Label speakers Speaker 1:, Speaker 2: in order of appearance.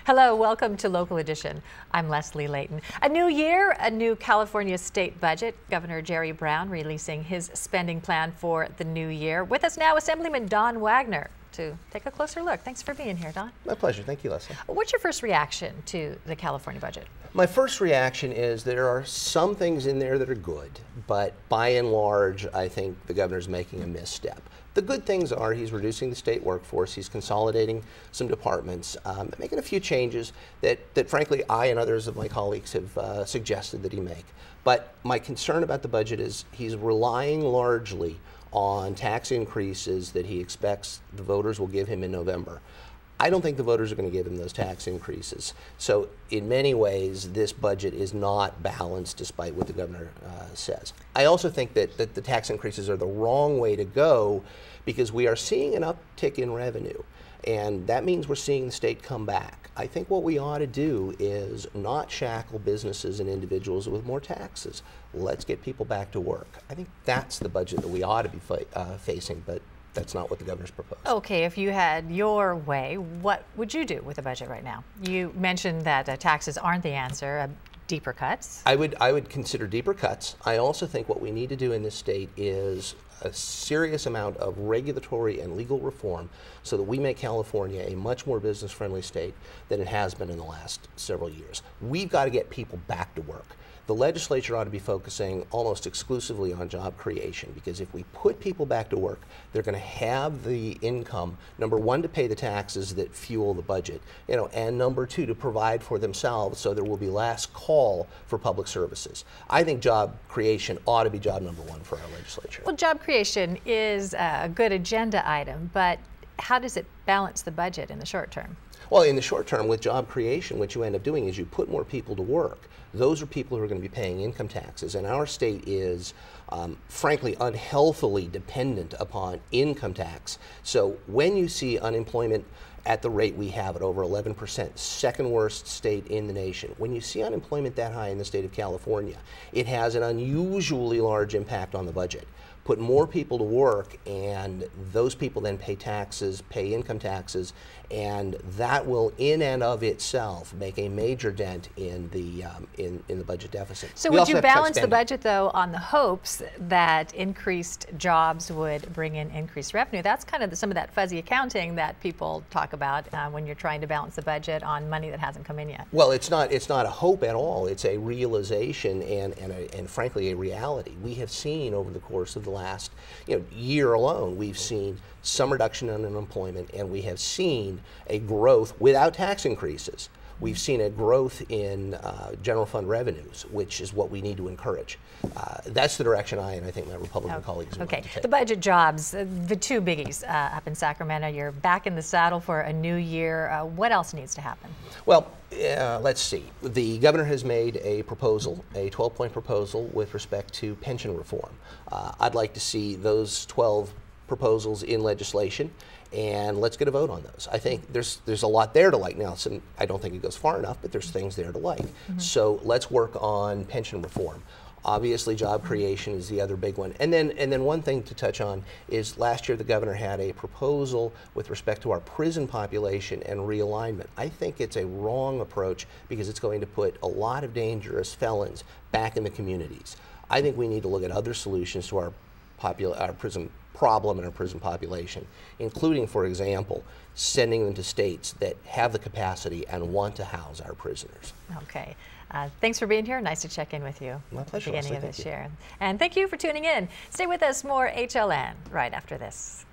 Speaker 1: Hello, welcome to Local Edition. I'm Leslie Leyton. A new year, a new California state budget. Governor Jerry Brown releasing his spending plan for the new year. With us now, Assemblyman Don Wagner to take a closer look. Thanks for being here, Don.
Speaker 2: My pleasure. Thank you, Leslie.
Speaker 1: What's your first reaction to the California budget?
Speaker 2: My first reaction is there are some things in there that are good, but by and large, I think the governor's making a misstep. The good things are he's reducing the state workforce, he's consolidating some departments, making a few changes that frankly I and others of my colleagues have suggested that he make. But my concern about the budget is he's relying largely on tax increases that he expects the voters will give him in November. I don't think the voters are going to give him those tax increases. So in many ways, this budget is not balanced despite what the governor says. I also think that the tax increases are the wrong way to go because we are seeing an uptick in revenue. And that means we're seeing the state come back. I think what we ought to do is not shackle businesses and individuals with more taxes. Let's get people back to work. I think that's the budget that we ought to be facing, but that's not what the governor's proposed.
Speaker 1: Okay, if you had your way, what would you do with the budget right now? You mentioned that taxes aren't the answer. Deeper cuts? I
Speaker 2: would consider deeper cuts. I also think what we need to do in this state is a serious amount of regulatory and legal reform so that we make California a much more business-friendly state than it has been in the last several years. We've got to get people back to work. The legislature ought to be focusing almost exclusively on job creation because if we put people back to work, they're going to have the income, number one, to pay the taxes that fuel the budget, and number two, to provide for themselves so there will be less call for public services. I think job creation ought to be job number one for our legislature.
Speaker 1: Well, job creation is a good agenda item, but how does it balance the budget in the short term?
Speaker 2: Well, in the short term, with job creation, what you end up doing is you put more people to work. Those are people who are going to be paying income taxes, and our state is, frankly, unhealthily dependent upon income tax. So when you see unemployment at the rate we have at over 11%, second worst state in the nation, when you see unemployment that high in the state of California, it has an unusually large impact on the budget. Put more people to work, and those people then pay taxes, pay income taxes, and that will, in and of itself, make a major dent in the budget deficit.
Speaker 1: So would you balance the budget, though, on the hopes that increased jobs would bring in increased revenue? That's kind of some of that fuzzy accounting that people talk about when you're trying to balance the budget on money that hasn't come in yet.
Speaker 2: Well, it's not a hope at all. It's a realization and frankly a reality. We have seen over the course of the last year alone, we've seen some reduction in unemployment, and we have seen a growth without tax increases. We've seen a growth in general fund revenues, which is what we need to encourage. That's the direction I think my Republican colleagues are going to take.
Speaker 1: The budget jobs, the two biggies up in Sacramento. You're back in the saddle for a new year. What else needs to happen?
Speaker 2: Well, let's see. The governor has made a proposal, a 12-point proposal with respect to pension reform. I'd like to see those 12 proposals in legislation, and let's get a vote on those. I think there's a lot there to like. Now, I don't think it goes far enough, but there's things there to like. Mm-hmm. So let's work on pension reform. Obviously, job creation is the other big one. And then one thing to touch on is last year the governor had a proposal with respect to our prison population and realignment. I think it's a wrong approach because it's going to put a lot of dangerous felons back in the communities. I think we need to look at other solutions to our prison problem and our prison population, including, for example, sending them to states that have the capacity and want to house our prisoners.
Speaker 1: Okay. Thanks for being here. Nice to check in with you.
Speaker 2: My pleasure.
Speaker 1: At the beginning of this year. And thank you for tuning in. Stay with us, more HLN right after this.